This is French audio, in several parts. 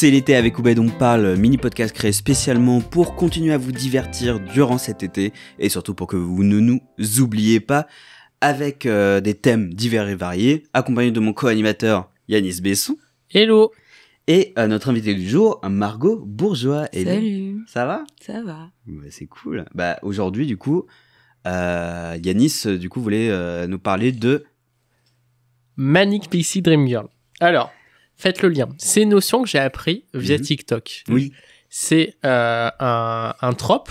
C'est l'été avec Oubed on parle, mini podcast créé spécialement pour continuer à vous divertir durant cet été et surtout pour que vous ne nous oubliez pas avec des thèmes divers et variés, accompagné de mon co-animateur Yanis Besson. Hello. Et notre invité du jour, Margot Bourgeois. Salut. Ça va ? Ça va. Ouais, c'est cool. Bah aujourd'hui du coup, Yanis du coup voulait nous parler de Manic Pixie Dream Girl. Alors, faites le lien. C'est une notion que j'ai appris via TikTok. Oui. C'est un trope.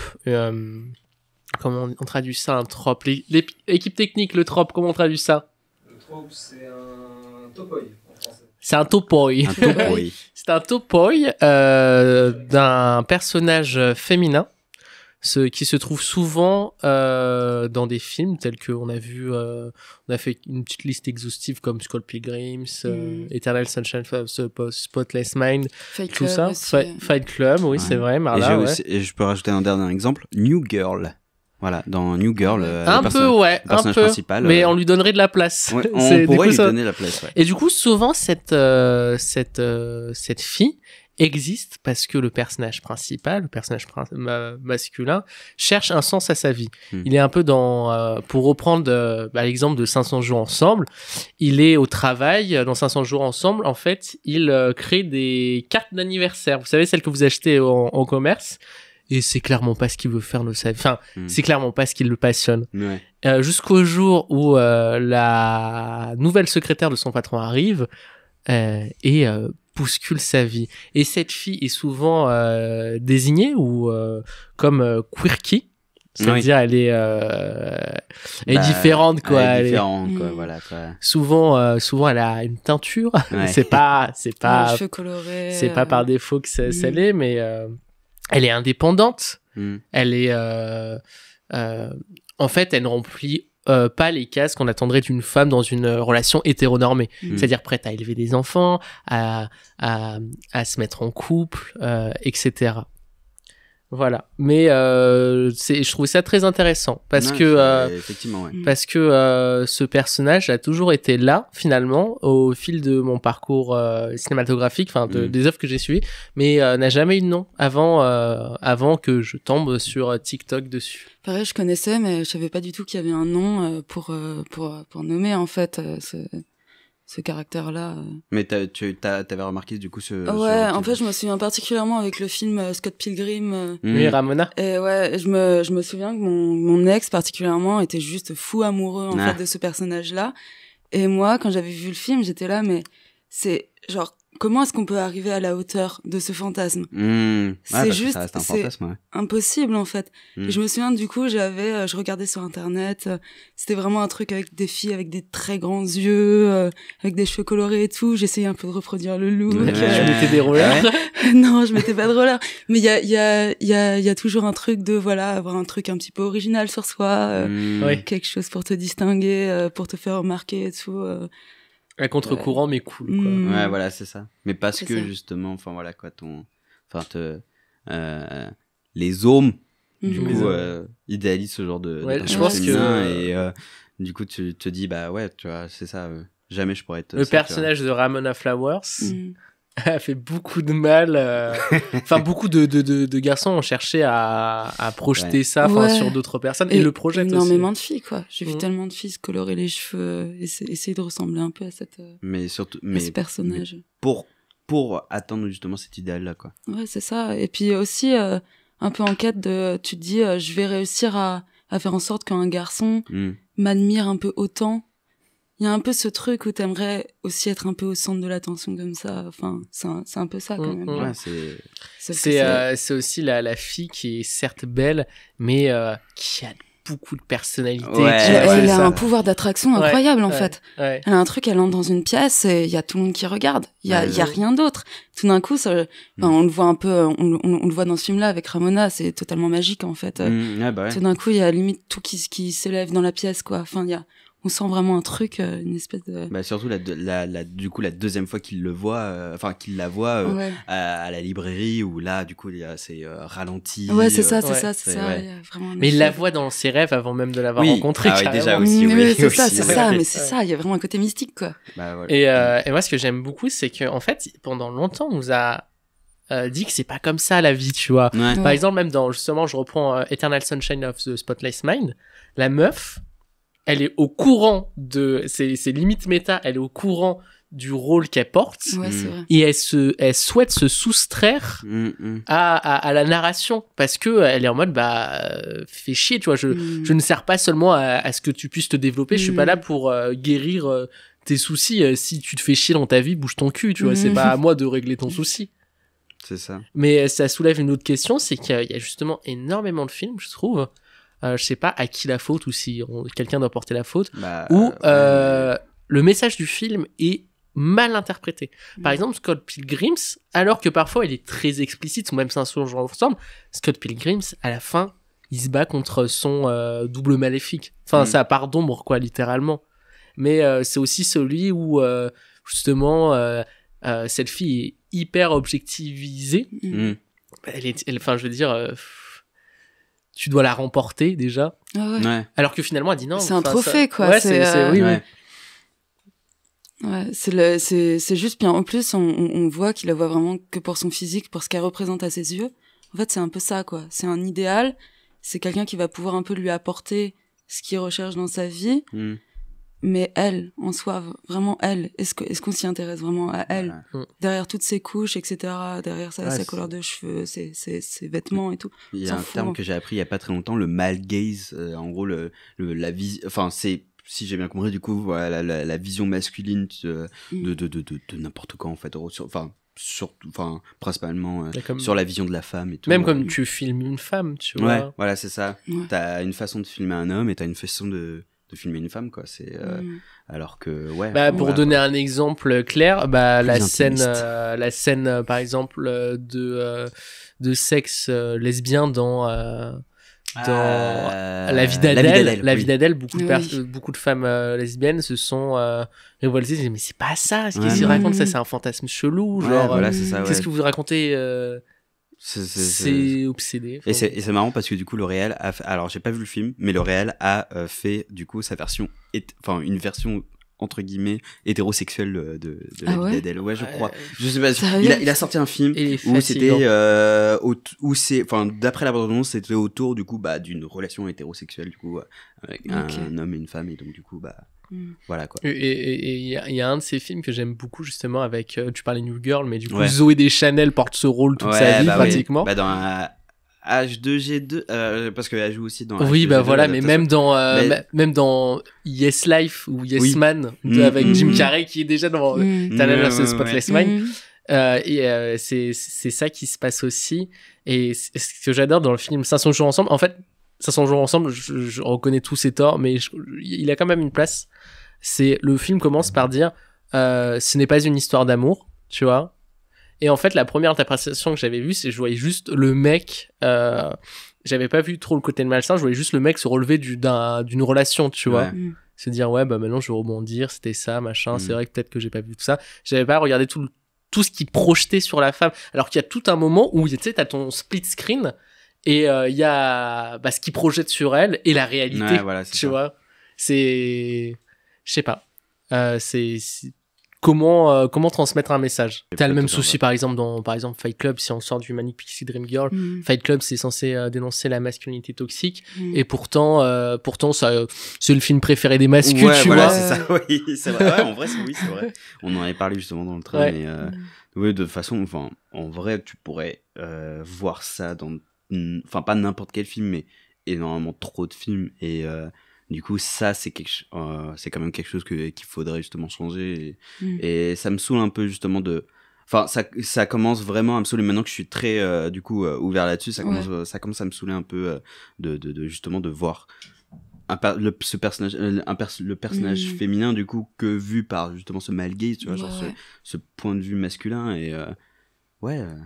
Comment on traduit ça, un trope? L'équipe technique, le trope, comment on traduit ça? Le trope, c'est un topoi en français. C'est un topoi. un topoi. C'est un topoi d'un personnage féminin qui se trouve souvent dans des films tels qu'on a vu, on a fait une petite liste exhaustive comme Scott Pilgrim, Eternal Sunshine of the Spotless Mind, Fight tout Club ça. aussi. Fight Club, oui, Ouais. c'est vrai, Marla, ouais. Et je peux rajouter un dernier exemple, New Girl. Voilà, dans New Girl, Un peu, ouais, le personnage un peu, principal, mais on lui donnerait de la place. Ouais, C'est- on pourrait du coup, lui ça- donner la place. Ouais. Et du coup, souvent, cette fille existe parce que le personnage principal, masculin, cherche un sens à sa vie. Il est un peu dans, pour reprendre l'exemple de 500 jours ensemble, il est au travail, dans 500 jours ensemble, en fait, il crée des cartes d'anniversaire. Vous savez, celles que vous achetez en commerce. Et c'est clairement pas ce qu'il veut faire de sa vie. Enfin, c'est clairement pas ce qui le passionne. Ouais. Jusqu'au jour où la nouvelle secrétaire de son patron arrive et bouscule sa vie. Et cette fille est souvent désignée ou comme quirky, c'est-à-dire elle est différente quoi. Elle est Elle est- différente quoi, voilà. Quoi. souvent elle a une teinture. Ouais. c'est pas Les cheveux colorés. c'est pas par défaut que ça l'est, mais elle est indépendante. Elle est en fait, elle ne remplit pas les cases qu'on attendrait d'une femme dans une relation hétéronormée, c'est-à-dire prête à élever des enfants, à se mettre en couple, etc. Voilà. Mais je trouvais ça très intéressant parce Ouais, que effectivement, ouais. parce que ce personnage a toujours été là finalement au fil de mon parcours cinématographique, enfin des œuvres que j'ai suivies, mais n'a jamais eu de nom avant que je tombe sur TikTok dessus. Pareil, je connaissais, mais je savais pas du tout qu'il y avait un nom pour nommer en fait ce caractère-là. Mais t'avais remarqué du coup ce. Ouais, en fait, je me souviens particulièrement avec le film Scott Pilgrim. Oui, Ramona. Et ouais, je me souviens que mon ex particulièrement était juste fou amoureux en fait de ce personnage-là. Et moi, quand j'avais vu le film, j'étais là, mais c'est genre comment est-ce qu'on peut arriver à la hauteur de ce fantasme? C'est juste, ça reste un fantasme, ouais. impossible en fait. Et je me souviens du coup, je regardais sur internet, c'était vraiment un truc avec des filles avec des très grands yeux, avec des cheveux colorés et tout. J'essayais un peu de reproduire le look. Ouais. Je mettais des rollers. Non, je mettais pas de roller. Mais il y a toujours un truc de voilà, avoir un truc un petit peu original sur soi, Ouais. quelque chose pour te distinguer, pour te faire remarquer et tout. À contre-courant, mais cool, quoi. Ouais, voilà, c'est ça. Mais parce C'est que ça. justement, enfin voilà quoi, les hommes, du Mhm. coup, idéalisent ce genre de Ouais, personnage je pense féminin que- et du coup, tu te dis bah ouais, tu vois, c'est ça. Jamais je pourrais être. Le ça, tu vois. personnage de Ramona Flowers Mhm. a fait beaucoup de mal. Enfin, beaucoup de garçons ont cherché à projeter ça Ouais. sur d'autres personnes et le projettent énormément aussi. de filles, quoi. J'ai vu Mhm. tellement de filles se colorer les cheveux, essayer de ressembler un peu à Mais surtout, à ce personnage. pour atteindre justement cet idéal-là, quoi. Ouais, c'est ça. Et puis aussi, un peu en quête de, tu te dis, je vais réussir à faire en sorte qu'un garçon m'admire un peu autant. Il y a un peu ce truc où t'aimerais aussi être un peu au centre de l'attention comme ça. Enfin, c'est un peu ça quand même. Ouais, C'est aussi la fille qui est certes belle, mais qui a beaucoup de personnalité. Ouais, Elle a ça. un pouvoir d'attraction Ouais, incroyable en ouais, fait. ouais. Elle a un truc, elle entre dans une pièce et il y a tout le monde qui regarde. Il y a rien d'autre. Tout d'un coup, on le voit un peu, on le voit dans ce film-là avec Ramona, c'est totalement magique en fait. Ouais, bah ouais. Tout d'un coup, il y a limite tout qui s'élève dans la pièce quoi. Enfin, on sent vraiment un truc, une espèce de. Bah surtout du coup la deuxième fois qu'il le voit, qu'il la voit Ouais. à la librairie où là du coup c'est ralenti. Ouais, c'est ça, ouais. c'est ça, c'est ça. Ouais. Il y a vraiment un Mais il la effet. voit dans ses rêves avant même de l'avoir Oui. rencontrée. Ah oui, déjà carrément. aussi. Oui, c'est aussi, ça, c'est ouais. ça. Mais c'est ça. Il y a vraiment un côté mystique quoi. Bah, voilà. Et moi, ce que j'aime beaucoup, c'est que en fait, pendant longtemps, on nous a dit que c'est pas comme ça la vie, tu vois. Ouais. Par exemple, même dans, justement, je reprends Eternal Sunshine of the Spotless Mind, la meuf, elle est au courant c'est limite méta, elle est au courant du rôle qu'elle porte, Ouais, c'est vrai. et elle souhaite se soustraire à la narration, parce que elle est en mode, fais chier, tu vois, je ne sers pas seulement à ce que tu puisses te développer, je suis pas là pour guérir tes soucis, si tu te fais chier dans ta vie, bouge ton cul, tu vois, c'est pas à moi de régler ton souci. C'est ça. Mais ça soulève une autre question, c'est qu'il y a justement énormément de films, je trouve, je sais pas à qui la faute, ou si quelqu'un doit porter la faute, où le message du film est mal interprété. Par exemple, Scott Pilgrim, alors que parfois il est très explicite, ou même 500 jours ensemble, Scott Pilgrim, à la fin, il se bat contre son double maléfique. Enfin, ça part d'ombre, quoi, littéralement. Mais c'est aussi celui où, justement, cette fille est hyper objectivisée. Enfin, je veux dire, tu dois la remporter, déjà. Ah ouais. Alors que finalement, elle dit non. C'est un trophée, quoi. Ouais, c'est oui, oui. Ouais, c'est juste bien. En plus, on voit qu'il la voit vraiment que pour son physique, pour ce qu'elle représente à ses yeux. En fait, c'est un peu ça, quoi. C'est un idéal. C'est quelqu'un qui va pouvoir un peu lui apporter ce qu'il recherche dans sa vie. Mais elle, en soi, vraiment elle, est-ce qu'on s'y intéresse vraiment à elle? Derrière toutes ses couches, etc., derrière sa couleur de cheveux, ses vêtements et tout. Il y a un terme que j'ai appris il y a pas très longtemps, le male gaze, en gros, la vie, enfin, c'est, si j'ai bien compris, du coup, voilà, la vision masculine de n'importe quoi, en fait, surtout, enfin, principalement sur la vision de la femme et tout. Même comme tu filmes une femme, tu vois. Ouais, voilà, c'est ça. T'as une façon de filmer un homme et t'as une façon de filmer une femme, quoi. C'est alors que pour donner un exemple clair, la scène par exemple de sexe lesbien dans La vie d'Adèle, beaucoup de femmes lesbiennes se sont révoltées, disaient, mais c'est pas ça ce qu'ils racontent, ça c'est un fantasme chelou, genre voilà, c'est ça, qu'est-ce que vous racontez, c'est obsédé. Et c'est marrant parce que du coup le réel alors j'ai pas vu le film, mais le réel a fait du coup sa version une version entre guillemets hétérosexuelle de la vie d'Adèle. Ouais, je crois. Je sais pas. Il a sorti un film où c'était où c'est, enfin, d'après la bande-annonce, c'était autour du coup d'une relation hétérosexuelle du coup avec un homme et une femme, et donc du coup voilà quoi. Et il y a un de ces films que j'aime beaucoup justement avec tu parlais New Girl, mais du coup Zoé Deschanel porte ce rôle toute sa vie pratiquement. Dans H2G2 parce qu'elle joue aussi dans oui H2G2, voilà, mais même dans Yes Life ou Yes Man avec Jim Carrey qui est déjà dans Eternal Spotless Mind. C'est ça qui se passe aussi, et ce que j'adore dans le film 500 jours ensemble, en fait 500 jours ensemble, je reconnais tous ses torts, mais il a quand même une place. C'est, le film commence par dire ce n'est pas une histoire d'amour, tu vois. Et en fait, la première interprétation que j'avais vue, c'est je voyais juste le mec, j'avais pas vu trop le côté de malsain, je voyais juste le mec se relever d'une relation, tu vois. Se dire, maintenant je vais rebondir, c'était ça, machin, c'est vrai que peut-être que j'ai pas vu tout ça. J'avais pas regardé tout ce qui projetait sur la femme, alors qu'il y a tout un moment où, tu sais, t'as ton split screen, et il y a ce qui projette sur elle et la réalité, tu vois. C'est, je sais pas, c'est comment transmettre un message. T'as le même souci par exemple dans Fight Club, si on sort du Manic Pixie Dream Girl. Fight Club, c'est censé dénoncer la masculinité toxique, et pourtant ça, c'est le film préféré des masculins, tu vois. C'est ça, oui, c'est vrai. Ouais, en vrai, c'est vrai. On en avait parlé justement dans le train, mais de toute façon, enfin, en vrai, tu pourrais voir ça dans, enfin, pas n'importe quel film, mais énormément trop de films, et du coup ça c'est c'est quand même quelque chose qu'il faudrait justement changer, et ça me saoule un peu justement enfin ça commence vraiment à me saouler maintenant que je suis très du coup ouvert là-dessus, ça commence à me saouler un peu de justement de voir le personnage féminin du coup que vu par justement ce male gaze, tu vois, genre ce point de vue masculin, et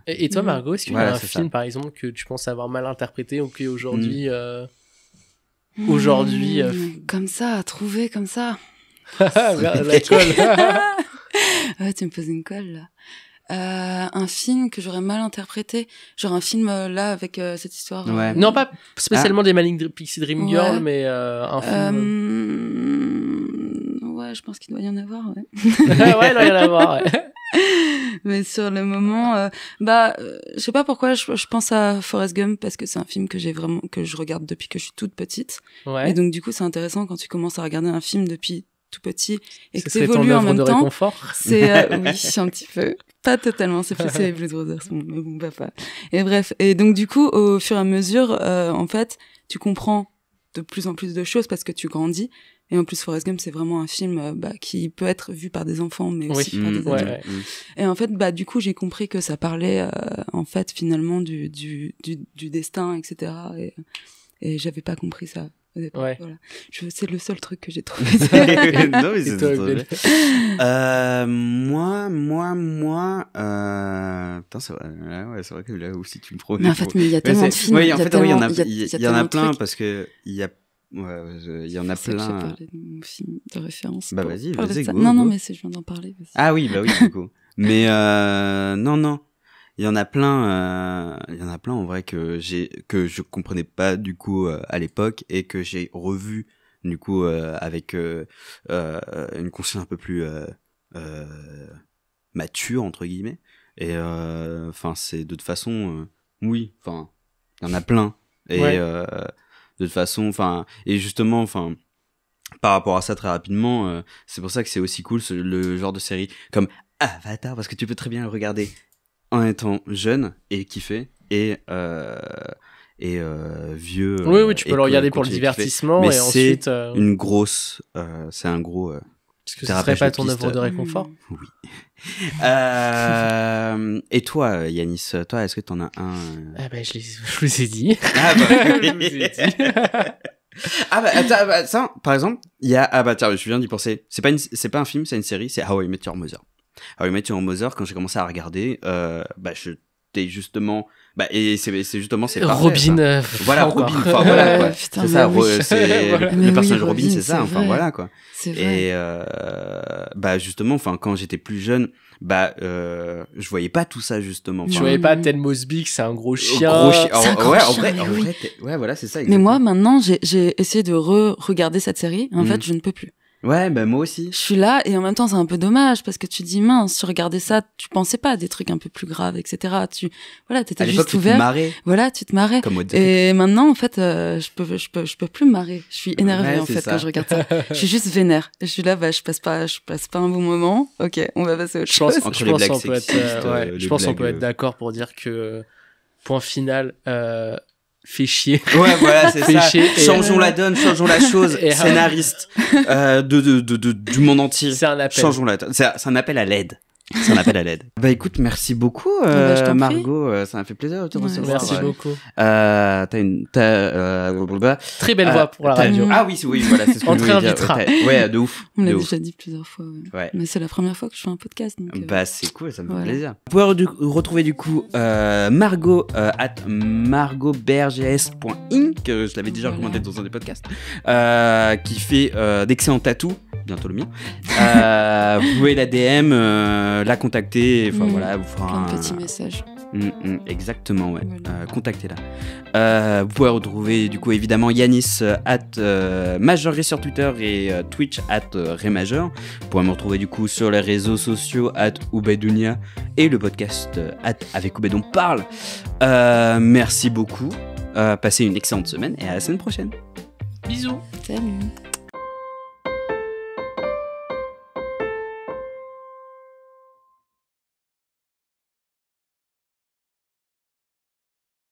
Et toi Margot, est-ce qu'il y a un film par exemple que tu penses avoir mal interprété, ou qu'aujourd'hui comme ça, à trouver comme ça. La colle. Ouais, tu me poses une colle là. Un film que j'aurais mal interprété, genre un film là avec cette histoire. Non, pas spécialement des Manic Pixie Dream Girl, mais un film. Ouais, je pense qu'il doit y en avoir. Ouais, il doit y en avoir. Mais sur le moment, je sais pas pourquoi je pense à Forrest Gump parce que c'est un film que je regarde depuis que je suis toute petite. Ouais. Et donc du coup, c'est intéressant quand tu commences à regarder un film depuis tout petit et que C'est ton t'évolues en œuvre même de temps. réconfort. C'est oui, un petit peu. Pas totalement, c'est plus les Blues Brothers, mais bon, papa. Et bref, et donc du coup, au fur et à mesure, en fait, tu comprends de plus en plus de choses parce que tu grandis. Et en plus, Forrest Gump, c'est vraiment un film qui peut être vu par des enfants, mais aussi par des adultes. Ouais. Et en fait, du coup, j'ai compris que ça parlait, en fait, finalement, du destin, etc. Et j'avais pas compris ça. Ouais. Voilà. C'est le seul truc que j'ai trouvé. Non, mais c'est toi, trop bien. Putain, c'est vrai. Ouais, c'est vrai que là aussi tu me promets. Mais en fait, il y a tellement de films. Oui, en fait, il y en a tellement plein trucs. parce que il y a, il y en a C'est que j'ai plein. parlé de mon film de référence. Bah pour vas-y, parler de vas-y, ça. go, Non, go. mais je viens d'en parler. Vas-y. Ah oui, bah oui, du coup. Mais non. Il y en a plein en vrai que je comprenais pas du coup à l'époque et que j'ai revu du coup avec une conscience un peu plus mature entre guillemets et enfin c'est de toute façon oui, enfin il y en a plein et Ouais. de toute façon enfin et justement enfin par rapport à ça très rapidement c'est pour ça que c'est aussi cool le genre de série comme Avatar parce que tu peux très bien le regarder en étant jeune et kiffer et vieux. Oui, tu et peux le regarder pour le continuer à kiffer. divertissement Mais et c'est ensuite. une grosse, c'est un gros. Est-ce que ce thérapie serait pas ton piste. œuvre de réconfort? Et toi, Yanis, toi, est-ce que t'en as un Ah bah, je vous ai dit. Ah bah, Je vous ai dit. ah bah, attends, ça, par exemple, il y a ah bah tiens, je viens d'y penser. C'est pas un film, c'est une série, c'est How I Met Your Mother. How I Met Your Mother, quand j'ai commencé à regarder, j'étais justement, et c'est justement c'est parfait, Robin. ça. Voilà, encore. Robin, enfin voilà quoi. Putain, C'est ça, mais oui. c'est Voilà. le Mais personnage oui, Robin, Robin, c'est ça, c'est enfin vrai. voilà quoi. C'est vrai. Et justement, enfin quand j'étais plus jeune, je voyais pas tout ça justement. Tu Enfin, voyais pas Ted Mosby que c'est un gros chien. gros chien. C'est un gros Ouais, chien, en vrai, mais oui. ouais, voilà, c'est ça. Mais exactement. moi, maintenant, j'ai essayé de regarder cette série. En Mhm. fait, je ne peux plus. Ouais, moi aussi. Je suis là et en même temps, c'est un peu dommage parce que tu dis, mince, tu regardais ça, tu pensais pas à des trucs un peu plus graves, etc. Voilà, À t'étais l'époque, juste tu te ouvert. marrais Voilà, tu te marrais. comme Audrey. Et maintenant, en fait, je peux plus me marrer. Je suis énervée, Ouais, en c'est fait, ça. quand je regarde ça. Je suis juste vénère. Et je suis là, je passe pas un bon moment. Ok, on va passer à autre Je pense, chose. Entre je les pense blagues qu'on peut être, sexistes, ouais, les je pense qu'on peut blagues, être d'accord pour dire que point final, fait chier. Ouais, voilà, c'est Fait ça. chier et- Changeons la donne, changeons la chose. Et- Scénariste du monde entier. C'est un appel. Changeons la donne. C'est un appel à l'aide. C'est un appel à l'aide. Bah écoute, merci beaucoup, je t'en prie. Margot. Ça m'a fait plaisir de te Ouais, recevoir. Merci Ouais. beaucoup. Très belle voix pour la radio. Ah oui, voilà, c'est ce que On je te voulais dire. réinvitera. Ouais, de ouf. On me de l'a ouf. déjà dit plusieurs fois. Ouais. Ouais. Mais c'est la première fois que je fais un podcast. Donc, Bah c'est cool, ça me fait voilà. plaisir. Vous pouvez retrouver du coup Margot at margotbergs.inc, je l'avais déjà Voilà. recommandé dans un des podcasts, qui fait d'excellents tatous, bientôt le mien. Vous pouvez la DM, la contacter, enfin voilà, vous fera plein de un petits messages. Exactement, ouais. Voilà. Contactez-la. Vous pouvez retrouver du coup évidemment Yanis at Majoré sur Twitter et Twitch at Raymajor. Vous pouvez me retrouver du coup sur les réseaux sociaux at Oubedounia et le podcast avec Oubed on parle. Merci beaucoup. Passez une excellente semaine et à la semaine prochaine. Bisous. Salut.